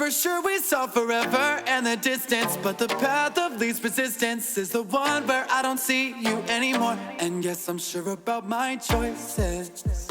for sure we saw forever and the distance, but the path of least resistance is the one where I don't see you anymore. And yes, I'm sure about my choices.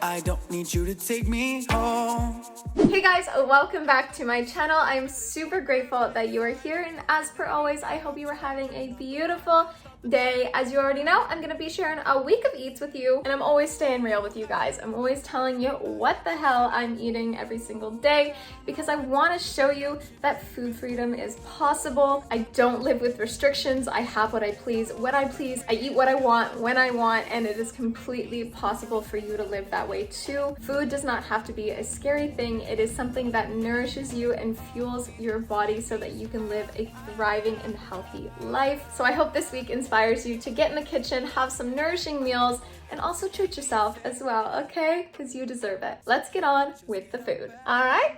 I don't need you to take me home. Hey guys, welcome back to my channel. I'm super grateful that you are here, and as per always, I hope you are having a beautiful day. As you already know, I'm gonna be sharing a week of eats with you, and I'm always staying real with you guys. I'm always telling you what the hell I'm eating every single day because I want to show you that food freedom is possible. I don't live with restrictions. I have what I please, when I please. I eat what I want, when I want, and it is completely possible for you to live that way too. Food does not have to be a scary thing. It is something that nourishes you and fuels your body so that you can live a thriving and healthy life. So I hope this week inspires you to get in the kitchen, have some nourishing meals, and also treat yourself as well, okay? Because you deserve it. Let's get on with the food. All right?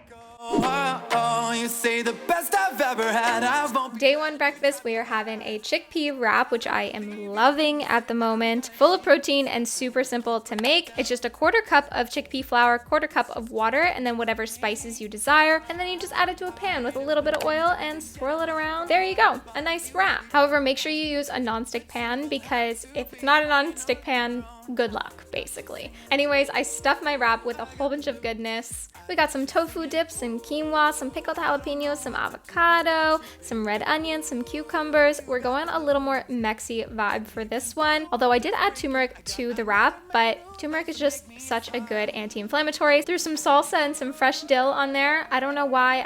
You say the best I've ever had. I won't. Day one breakfast, we are having a chickpea wrap, which I am loving at the moment. Full of protein and super simple to make. It's just a 1/4 cup of chickpea flour, 1/4 cup of water, and then whatever spices you desire. And then you just add it to a pan with a little bit of oil and swirl it around. There you go, a nice wrap. However, make sure you use a non-stick pan because if it's not a non-stick pan, good luck, basically. Anyways, I stuffed my wrap with a whole bunch of goodness. We got some tofu dips, some quinoa, some pickled jalapenos, some avocado, some red onions, some cucumbers. We're going a little more Mexi vibe for this one. Although I did add turmeric to the wrap, but turmeric is just such a good anti-inflammatory. Threw some salsa and some fresh dill on there. I don't know why,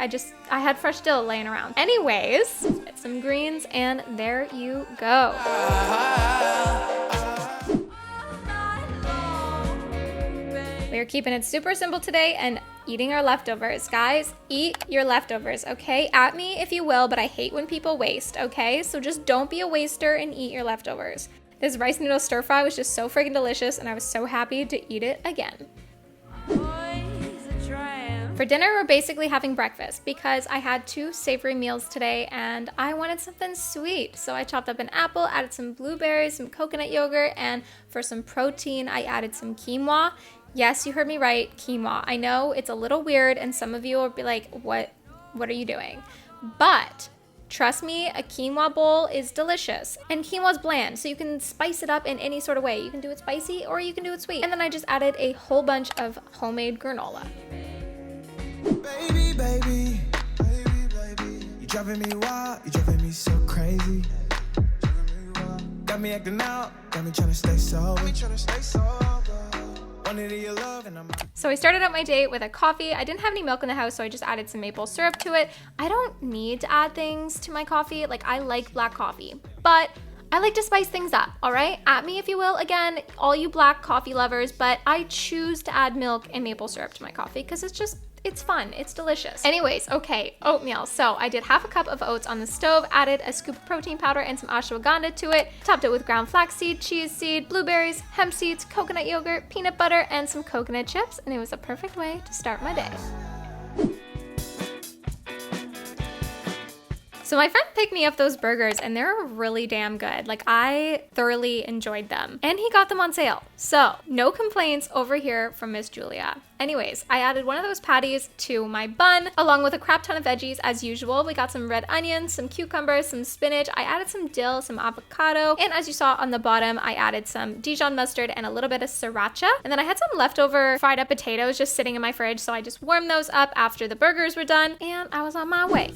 I had fresh dill laying around. Anyways, get some greens and there you go. We're keeping it super simple today and eating our leftovers. Guys, eat your leftovers, okay? At me if you will, but I hate when people waste, okay? So just don't be a waster and eat your leftovers. This rice noodle stir fry was just so freaking delicious and I was so happy to eat it again. For dinner, we're basically having breakfast because I had 2 savory meals today and I wanted something sweet. So I chopped up an apple, added some blueberries, some coconut yogurt, and for some protein, I added some quinoa. Yes, you heard me right, quinoa. I know it's a little weird and some of you will be like, what are you doing? But trust me, a quinoa bowl is delicious. And quinoa's bland, so you can spice it up in any sort of way. You can do it spicy or you can do it sweet. And then I just added a whole bunch of homemade granola. Baby, baby, baby, baby, you driving me wild, you driving me so crazy. Got me acting out, got me trying to stay sober. So I started out my day with a coffee. I didn't have any milk in the house, so I just added some maple syrup to it. I don't need to add things to my coffee. Like, I like black coffee, but I like to spice things up, all right? At me if you will, again, all you black coffee lovers, but I choose to add milk and maple syrup to my coffee because it's fun, it's delicious. Anyways, okay, oatmeal. So I did 1/2 cup of oats on the stove, added a scoop of protein powder and some ashwagandha to it, topped it with ground flaxseed, chia seed, blueberries, hemp seeds, coconut yogurt, peanut butter, and some coconut chips, and it was a perfect way to start my day. So my friend picked me up those burgers and they're really damn good. Like, I thoroughly enjoyed them. And he got them on sale. So no complaints over here from Miss Julia. Anyways, I added one of those patties to my bun along with a crap ton of veggies as usual. We got some red onions, some cucumbers, some spinach. I added some dill, some avocado. And as you saw on the bottom, I added some Dijon mustard and a little bit of sriracha. And then I had some leftover fried up potatoes just sitting in my fridge. So I just warmed those up after the burgers were done and I was on my way.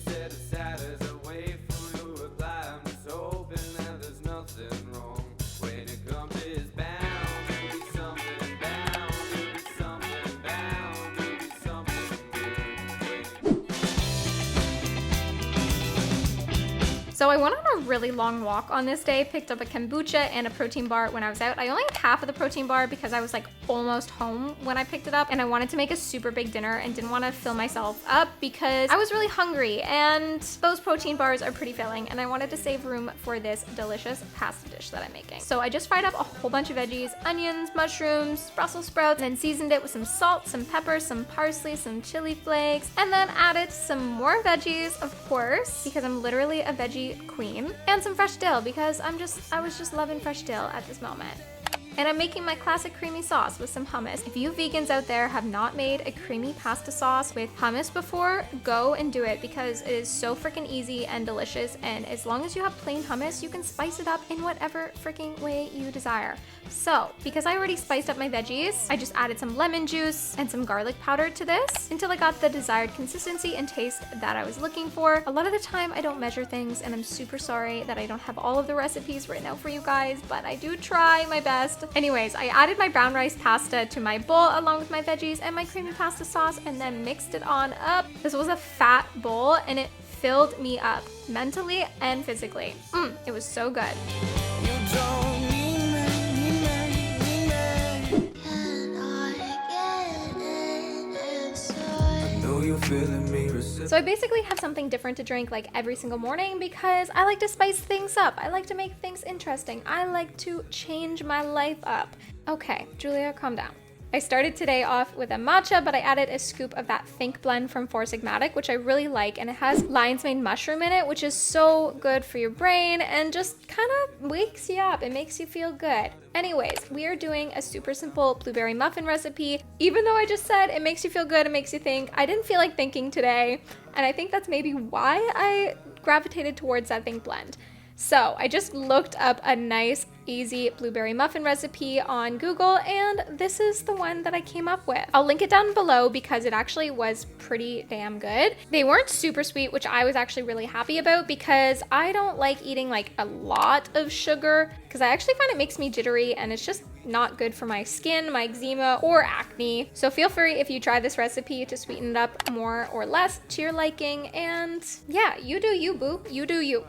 So I went on a really long walk on this day, picked up a kombucha and a protein bar when I was out. I only had half of the protein bar because I was like almost home when I picked it up and I wanted to make a super big dinner and didn't want to fill myself up because I was really hungry and those protein bars are pretty filling and I wanted to save room for this delicious pasta dish that I'm making. So I just fried up a whole bunch of veggies, onions, mushrooms, Brussels sprouts, and then seasoned it with some salt, some pepper, some parsley, some chili flakes, and then added some more veggies, of course, because I'm literally a veggie queen, and some fresh dill because I was just loving fresh dill at this moment. And I'm making my classic creamy sauce with some hummus. If you vegans out there have not made a creamy pasta sauce with hummus before, go and do it because it is so freaking easy and delicious. And as long as you have plain hummus, you can spice it up in whatever freaking way you desire. So, because I already spiced up my veggies, I just added some lemon juice and some garlic powder to this until I got the desired consistency and taste that I was looking for. A lot of the time I don't measure things and I'm super sorry that I don't have all of the recipes written out for you guys, but I do try my best. Anyways, I added my brown rice pasta to my bowl along with my veggies and my creamy pasta sauce and then mixed it on up. This was a fat bowl and it filled me up mentally and physically. It was so good. So I basically have something different to drink like every single morning because I like to spice things up. I like to make things interesting. I like to change my life up. Okay, Julia, calm down. I started today off with a matcha, but I added a scoop of that Think blend from Four Sigmatic, which I really like, and it has lion's mane mushroom in it, which is so good for your brain and just kind of wakes you up. It makes you feel good. Anyways, we are doing a super simple blueberry muffin recipe. Even though I just said it makes you feel good, it makes you think, I didn't feel like thinking today, and I think that's maybe why I gravitated towards that Think blend. So I just looked up a nice, easy blueberry muffin recipe on Google, and this is the one that I came up with. I'll link it down below because it actually was pretty damn good. They weren't super sweet, which I was actually really happy about because I don't like eating like a lot of sugar because I actually find it makes me jittery and it's just not good for my skin, my eczema, or acne. So feel free if you try this recipe to sweeten it up more or less to your liking, and yeah, you do you, boo. You do you.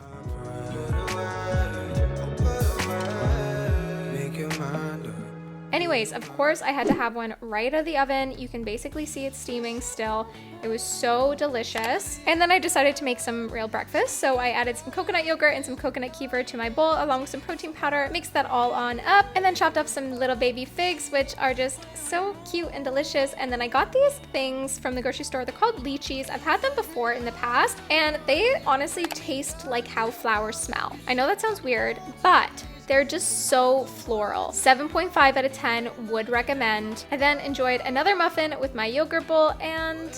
Anyways, of course, I had to have one right out of the oven. You can basically see it steaming still. It was so delicious. And then I decided to make some real breakfast. So I added some coconut yogurt and some coconut kefir to my bowl along with some protein powder, mixed that all on up, and then chopped up some little baby figs, which are just so cute and delicious. And then I got these things from the grocery store. They're called lychees. I've had them before in the past, and they honestly taste like how flowers smell. I know that sounds weird, but they're just so floral. 7.5 out of 10, would recommend. I then enjoyed another muffin with my yogurt bowl, and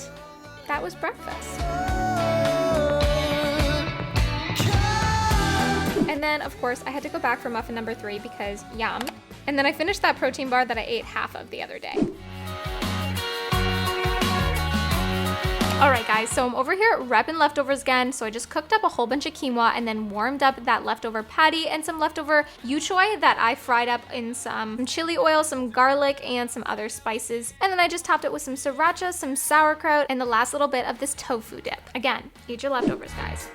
that was breakfast. And then, of course, I had to go back for muffin number 3 because yum. And then I finished that protein bar that I ate half of the other day. Alright guys, so I'm over here repping leftovers again, so I just cooked up a whole bunch of quinoa and then warmed up that leftover patty and some leftover yu choy that I fried up in some chili oil, some garlic, and some other spices. And then I just topped it with some sriracha, some sauerkraut, and the last little bit of this tofu dip. Again, eat your leftovers, guys.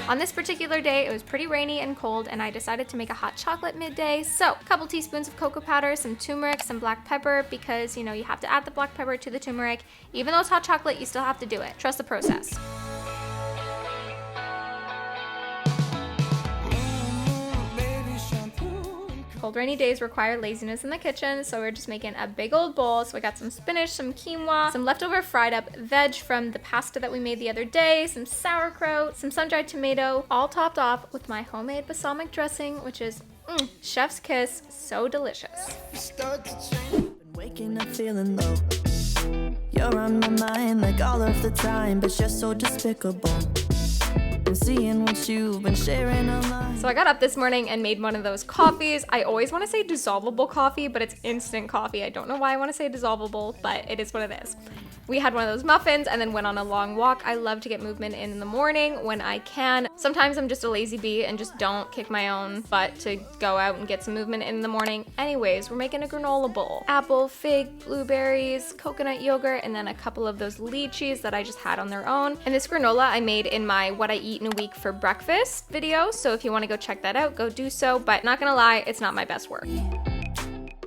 On this particular day, it was pretty rainy and cold, and I decided to make a hot chocolate midday. So, a couple teaspoons of cocoa powder, some turmeric, some black pepper, because, you know, you have to add the black pepper to the turmeric. Even though it's hot chocolate, you still have to do it. Trust the process. Cold rainy days require laziness in the kitchen, so we're just making a big old bowl. So I got some spinach, some quinoa, some leftover fried up veg from the pasta that we made the other day, some sauerkraut, some sun-dried tomato, all topped off with my homemade balsamic dressing, which is chef's kiss, so delicious. Waking up feeling low. You're on my mind like all of the time, but you're so despicable. Seeing what you've been sharing online. So I got up this morning and made one of those coffees. I always want to say dissolvable coffee, but it's instant coffee. I don't know why I want to say dissolvable, but it is what it is. We had one of those muffins and then went on a long walk. I love to get movement in the morning when I can. Sometimes I'm just a lazy bee and just don't kick my own butt to go out and get some movement in the morning. Anyways, we're making a granola bowl. Apple, fig, blueberries, coconut yogurt, and then a couple of those lychees that I just had on their own. And this granola I made in my What I Eat in a Week for Breakfast video. So if you want to go check that out, go do so. But not gonna lie, it's not my best work.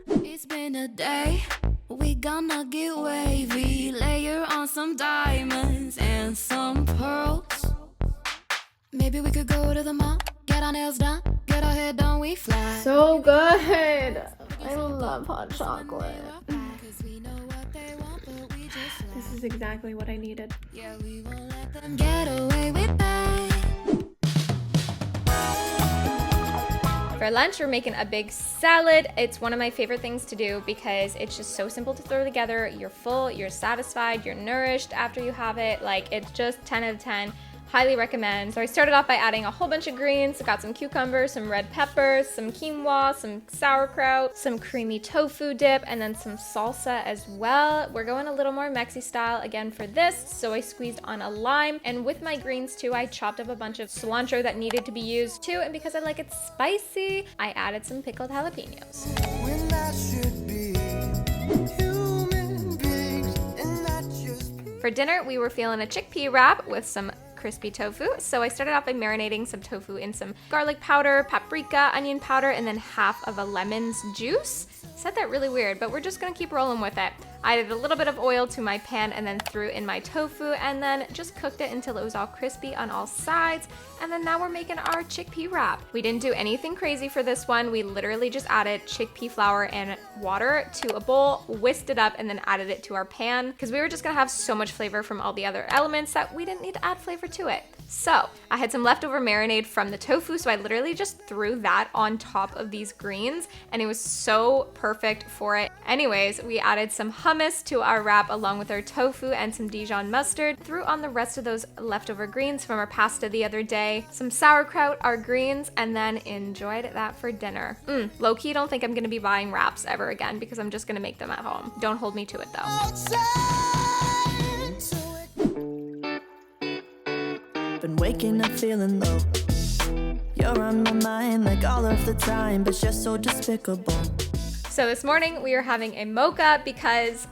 It's been a day. We gonna get wavy, layer on some diamonds and some pearls. Maybe we could go to the mall, get our nails done, get our hair done, we fly. So good. I love hot chocolate. This is exactly what I needed. Yeah, we won't let them get away with that. For For lunch, we're making a big salad. It's one of my favorite things to do because it's just so simple to throw together. You're full, you're satisfied, you're nourished after you have it. Like, it's just 10 out of 10. Highly recommend. So I started off by adding a whole bunch of greens. I got some cucumbers, some red peppers, some quinoa, some sauerkraut, some creamy tofu dip, and then some salsa as well. We're going a little more Mexi style again for this, so I squeezed on a lime. And with my greens too, I chopped up a bunch of cilantro that needed to be used too, and because I like it spicy, I added some pickled jalapenos. When I should be human beings and not just For dinner, we were feeling a chickpea wrap with some crispy tofu. So I started off by marinating some tofu in some garlic powder, paprika, onion powder, and then half of a lemon's juice. Said that really weird, but we're just gonna keep rolling with it. I added a little bit of oil to my pan and then threw in my tofu and then just cooked it until it was all crispy on all sides. And then now we're making our chickpea wrap. We didn't do anything crazy for this one. We literally just added chickpea flour and water to a bowl, whisked it up, and then added it to our pan because we were just gonna have so much flavor from all the other elements that we didn't need to add flavor to it. So I had some leftover marinade from the tofu, so I literally just threw that on top of these greens and it was so perfect for it. Anyways, we added some hummus to our wrap along with our tofu and some Dijon mustard, threw on the rest of those leftover greens from our pasta the other day, some sauerkraut, our greens, and then enjoyed that for dinner. Low-key, don't think I'm gonna be buying wraps ever again because I'm just gonna make them at home. Don't hold me to it though. outside. So Been waking up feeling low. You're on my mind like all of the time, but you're so despicable. So this morning we are having a mocha because,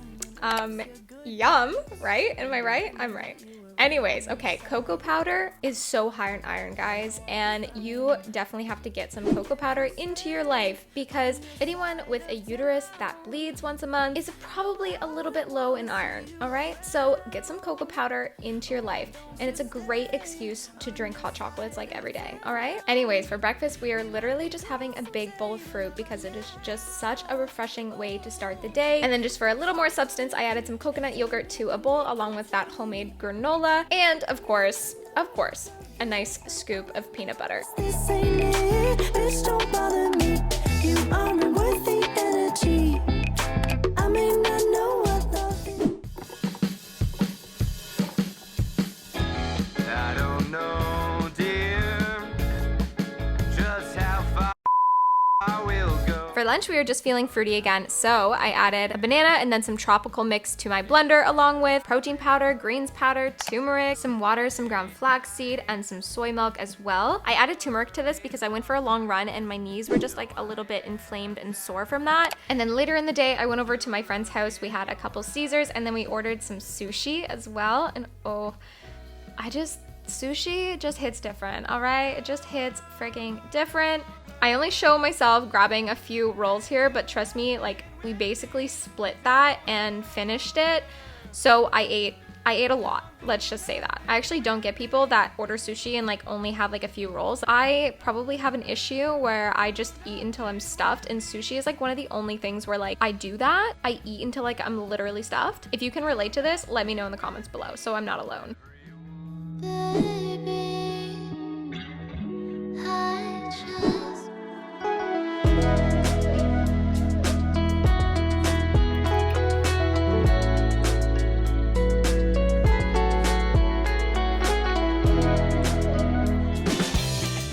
yum, right? Am I right? I'm right. Anyways, okay, cocoa powder is so high in iron, guys, and you definitely have to get some cocoa powder into your life because anyone with a uterus that bleeds once a month is probably a little bit low in iron, all right? So get some cocoa powder into your life, and it's a great excuse to drink hot chocolates like every day, all right? Anyways, for breakfast, we are literally just having a big bowl of fruit because it is just such a refreshing way to start the day. And then just for a little more substance, I added some coconut yogurt to a bowl along with that homemade granola. And of course, a nice scoop of peanut butter. This ain't it, bitch, don't bother me. You aren't worth the energy. I may not know what love is. I don't know, dear, just how far I will go. For lunch, we were just feeling fruity again, so I added a banana and then some tropical mix to my blender along with protein powder, greens powder, turmeric, some water, some ground flaxseed, and some soy milk as well. I added turmeric to this because I went for a long run and my knees were just like a little bit inflamed and sore from that. And then later in the day, I went over to my friend's house. We had a couple Caesars and then we ordered some sushi as well. And sushi just hits different, all right? It just hits freaking different. I only show myself grabbing a few rolls here, but trust me, like we basically split that and finished it. So I ate a lot. Let's just say that. I actually don't get people that order sushi and like only have like a few rolls. I probably have an issue where I just eat until I'm stuffed, and sushi is like one of the only things where like I do that. I eat until like I'm literally stuffed. If you can relate to this, let me know in the comments below so I'm not alone. Baby, I just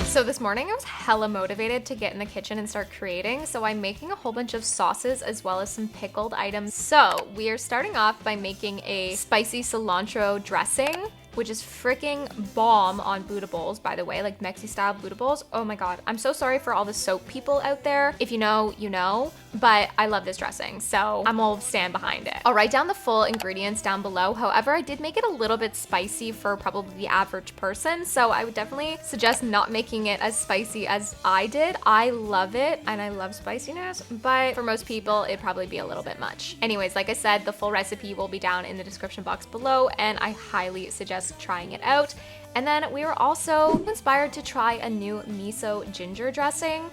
So this morning I was hella motivated to get in the kitchen and start creating, so I'm making a whole bunch of sauces as well as some pickled items. So we are starting off by making a spicy cilantro dressing, which is freaking bomb on Buddha bowls, by the way, like Mexi style Buddha bowls. Oh my God, I'm so sorry for all the soap people out there. If you know, you know, but I love this dressing, so I'm all stand behind it. I'll write down the full ingredients down below. However, I did make it a little bit spicy for probably the average person, so I would definitely suggest not making it as spicy as I did. I love it, and I love spiciness, but for most people, it'd probably be a little bit much. Anyways, like I said, the full recipe will be down in the description box below, and I highly suggest trying it out. And then we were also inspired to try a new miso ginger dressing.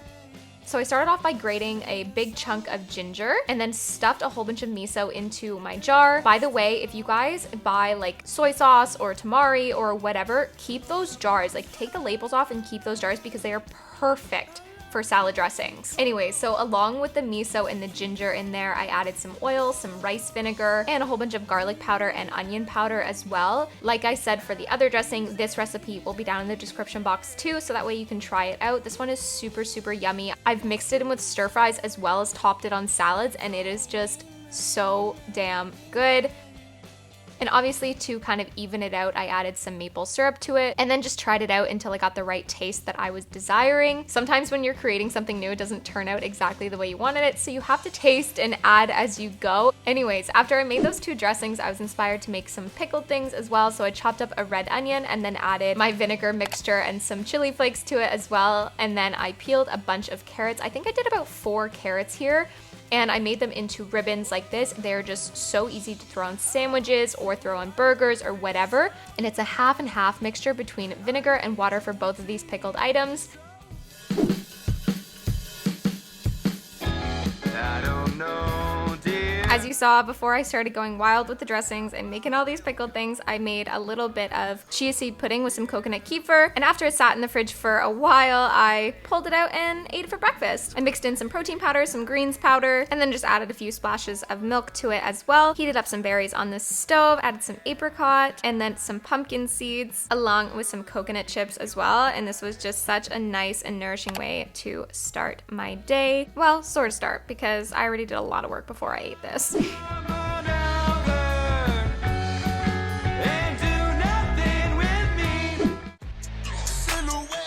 So I started off by grating a big chunk of ginger and then stuffed a whole bunch of miso into my jar. By the way, if you guys buy like soy sauce or tamari or whatever, keep those jars, like take the labels off and keep those jars because they are perfect for salad dressings. Anyway, so along with the miso and the ginger in there, I added some oil, some rice vinegar, and a whole bunch of garlic powder and onion powder as well. Like I said, for the other dressing, this recipe will be down in the description box too, so that way you can try it out. This one is super, super yummy. I've mixed it in with stir fries as well as topped it on salads, and it is just so damn good. And obviously, to kind of even it out, I added some maple syrup to it and then just tried it out until I got the right taste that I was desiring. Sometimes when you're creating something new, it doesn't turn out exactly the way you wanted it, so you have to taste and add as you go. Anyways, after I made those two dressings, I was inspired to make some pickled things as well, so I chopped up a red onion and then added my vinegar mixture and some chili flakes to it as well, and then I peeled a bunch of carrots. I think I did about 4 carrots here. And I made them into ribbons like this. They're just so easy to throw on sandwiches or throw on burgers or whatever. And it's a half and half mixture between vinegar and water for both of these pickled items. I don't know, dear. As you saw, before I started going wild with the dressings and making all these pickled things, I made a little bit of chia seed pudding with some coconut kefir. And after it sat in the fridge for a while, I pulled it out and ate it for breakfast. I mixed in some protein powder, some greens powder, and then just added a few splashes of milk to it as well. Heated up some berries on the stove, added some apricot, and then some pumpkin seeds, along with some coconut chips as well. And this was just such a nice and nourishing way to start my day. Well, sort of start, because I already did a lot of work before I ate this.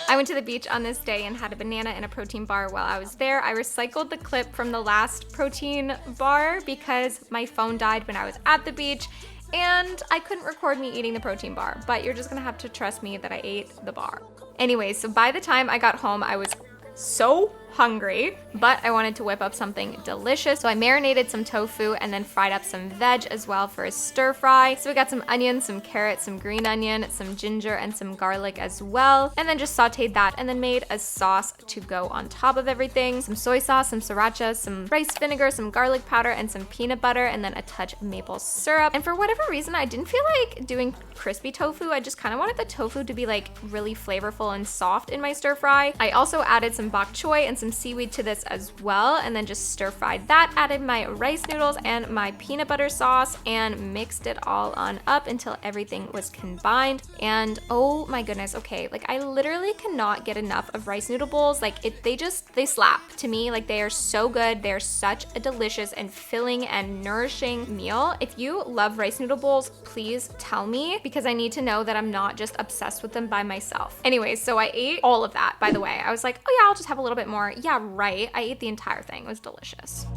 I went to the beach on this day and had a banana and a protein bar while I was there. I recycled the clip from the last protein bar because my phone died when I was at the beach and I couldn't record me eating the protein bar, but you're just gonna have to trust me that I ate the bar. Anyways, so by the time I got home, I was so hungry, but I wanted to whip up something delicious. So I marinated some tofu and then fried up some veg as well for a stir fry. So we got some onions, some carrots, some green onion, some ginger, and some garlic as well. And then just sauteed that and then made a sauce to go on top of everything. Some soy sauce, some sriracha, some rice vinegar, some garlic powder, and some peanut butter, and then a touch of maple syrup. And for whatever reason, I didn't feel like doing crispy tofu. I just kind of wanted the tofu to be like really flavorful and soft in my stir fry. I also added some bok choy and some seaweed to this as well, and then just stir fried that, added my rice noodles and my peanut butter sauce, and mixed it all on up until everything was combined. And oh my goodness, okay, like I literally cannot get enough of rice noodle bowls. Like they slap to me. Like they are so good. They're such a delicious and filling and nourishing meal. If you love rice noodle bowls, please tell me, because I need to know that I'm not just obsessed with them by myself. Anyways, so I ate all of that, by the way. I was like, oh yeah, I'll just have a little bit more. Yeah, right. I ate the entire thing. It was delicious.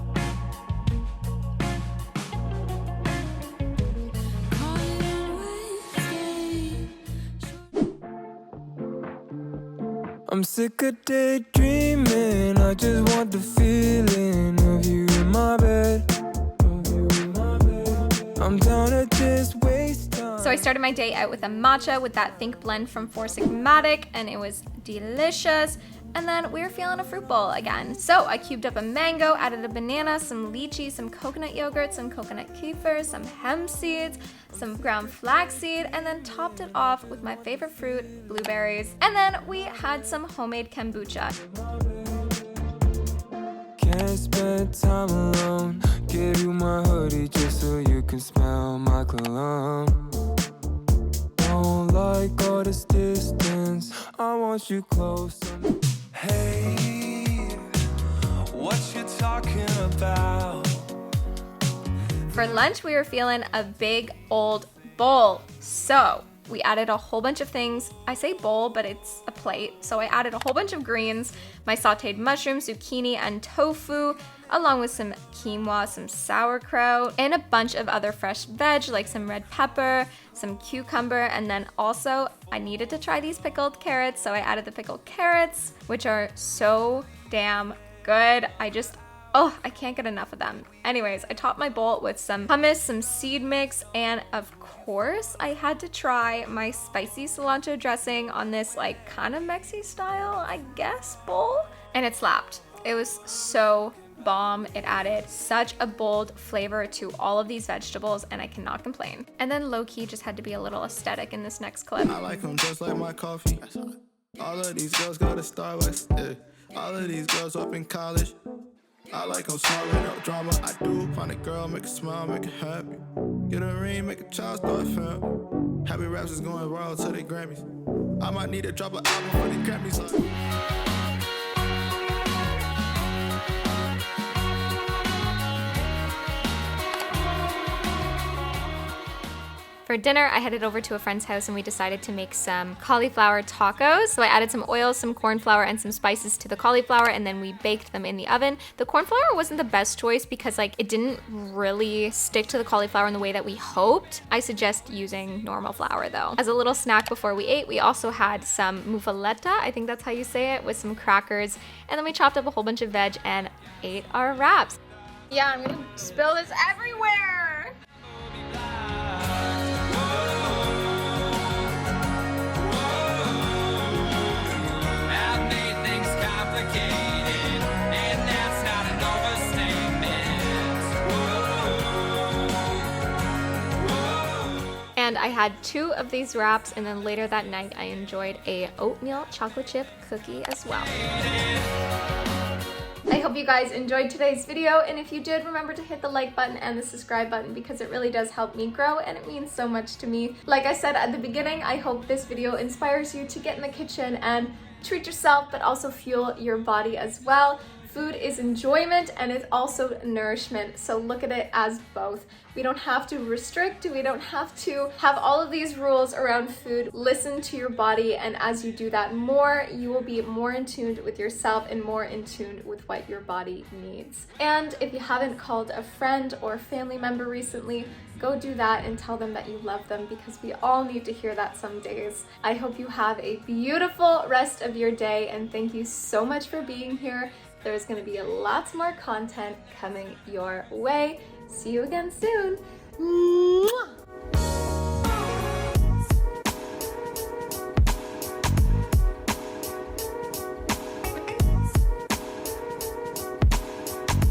I'm sick of daydreaming. I just want the feeling of you in my bed. I'm down to just waste time. So I started my day out with a matcha with that Think blend from Four Sigmatic, and it was delicious. And then we were feeling a fruit bowl again. So I cubed up a mango, added a banana, some lychee, some coconut yogurt, some coconut kefir, some hemp seeds, some ground flaxseed, and then topped it off with my favorite fruit, blueberries. And then we had some homemade kombucha. Can't spend time alone. Give you my hoodie just so you can smell my cologne. Don't like all this distance. I want you close. Hey, what you talking about? For lunch, we were feeling a big old bowl. So we added a whole bunch of things. I say bowl, but it's a plate. So I added a whole bunch of greens, my sauteed mushrooms, zucchini, and tofu, along with some quinoa, some sauerkraut, and a bunch of other fresh veg like some red pepper, some cucumber, and then also I needed to try these pickled carrots, so I added the pickled carrots, which are so damn good. I can't get enough of them. Anyways, I topped my bowl with some hummus, some seed mix, and of course, I had to try my spicy cilantro dressing on this like kind of Mexi style, I guess, bowl, and it slapped. It was so bomb. It added such a bold flavor to all of these vegetables, and I cannot complain. And then low-key just had to be a little aesthetic in this next clip. I like them just like my coffee. All of these girls go to Starbucks. All of these girls up in college. I like them small, no drama. I do find a girl, make her smile, make her happy. Get a ring, make a child start film. Happy raps is going viral to the Grammys. I might need to drop an album for the Grammys. For dinner, I headed over to a friend's house and we decided to make some cauliflower tacos. So I added some oil, some corn flour, and some spices to the cauliflower, and then we baked them in the oven. The corn flour wasn't the best choice because it didn't really stick to the cauliflower in the way that we hoped. I suggest using normal flour though. As a little snack before we ate, we also had some muffaletta, I think that's how you say it, with some crackers, and then we chopped up a whole bunch of veg and ate our wraps. Yeah, I'm gonna spill this everywhere! And I had 2 of these wraps, and then later that night I enjoyed a oatmeal chocolate chip cookie as well. I hope you guys enjoyed today's video, and if you did, remember to hit the like button and the subscribe button because it really does help me grow and it means so much to me. Like I said at the beginning, I hope this video inspires you to get in the kitchen and treat yourself but also fuel your body as well. Food is enjoyment and it's also nourishment, so look at it as both. We don't have to restrict, we don't have to have all of these rules around food. Listen to your body, and as you do that more, you will be more in tune with yourself and more in tune with what your body needs. And if you haven't called a friend or family member recently, go do that and tell them that you love them because we all need to hear that some days. I hope you have a beautiful rest of your day, and thank you so much for being here. There's going to be lots more content coming your way. See you again soon. Mwah!